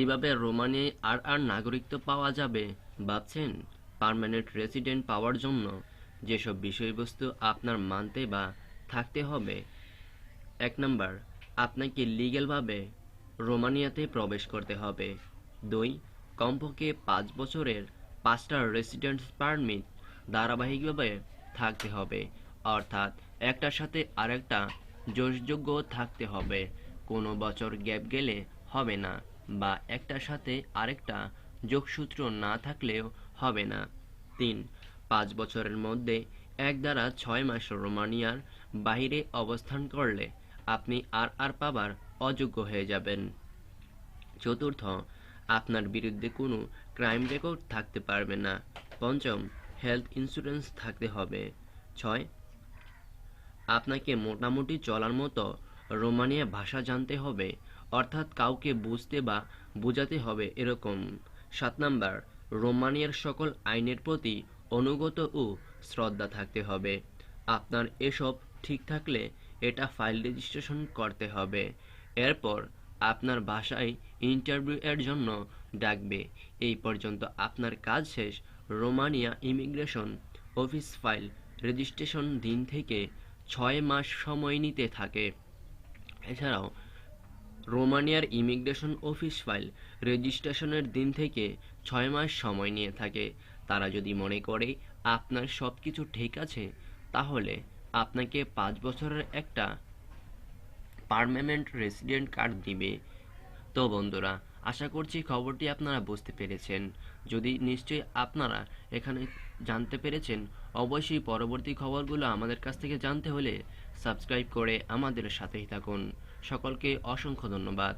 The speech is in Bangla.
কিভাবে রোমানিয়ায় আর নাগরিকত্ব পাওয়া যাবে ভাবছেন? পার্মানেন্ট রেসিডেন্ট পাওয়ার জন্য যেসব বিষয়বস্তু আপনার মানতে বা থাকতে হবে। 1 নাম্বার, আপনাকে লিগ্যালভাবে রোমানিয়াতে প্রবেশ করতে হবে। 2, কমপক্ষে 5 বছরের 5টা রেসিডেন্স পারমিট ধারাবাহিকভাবে থাকতে হবে, অর্থাৎ একটার সাথে আরেকটা জোশযোগ্য থাকতে হবে, কোনো বছর গ্যাপ গেলে হবে না, বা একটার সাথে আরেকটা যোগসূত্র না থাকলেও হবে না। 3, 5 বছরের মধ্যে 1 দ্বারা 6 মাস রোমানিয়ার বাইরে অবস্থান করলে আপনি আর পাবার অযোগ্য হয়ে যাবেন। 4, আপনার বিরুদ্ধে কোনো ক্রাইম রেকর্ড থাকতে পারবে না। 5, হেলথ ইন্স্যুরেন্স থাকতে হবে। 6, আপনাকে মোটামুটি চলার মতো রোমানিয়া ভাষা জানতে হবে, অর্থাৎ কাউকে বুঝতে বা বোঝাতে হবে এরকম। 7 নাম্বার, রোমানিয়ার সকল আইনের প্রতি অনুগত ও শ্রদ্ধা থাকতে হবে। আপনার এসব ঠিক থাকলে এটা ফাইল রেজিস্ট্রেশন করতে হবে। এরপর আপনার ভাষায় ইন্টারভিউ এর জন্য ডাকবে। এই পর্যন্ত আপনার কাজ শেষ। Romania immigration office file registration দিন থেকে 6 মাস সময় নিতে থাকে। এছাড়াও রোমানিয়ার ইমিগ্রেশন অফিস ফাইল রেজিস্ট্রেশনের দিন থেকে 6 মাস সময় নিয়ে থাকে। তারা যদি মনে করে আপনার সব কিছু ঠিক আছে, তাহলে আপনাকে 5 বছরের একটা পার্মানেন্ট রেসিডেন্ট কার্ড দিবে। তো বন্ধুরা, আশা করছি খবরটি আপনারা বুঝতে পেরেছেন। যদি নিশ্চয়ই আপনারা এখানে জানতে পেরেছেন, অবশ্যই পরবর্তী খবরগুলো আমাদের কাছ থেকে জানতে হলে সাবস্ক্রাইব করে আমাদের সাথেই থাকুন। সকলকে অসংখ্য ধন্যবাদ।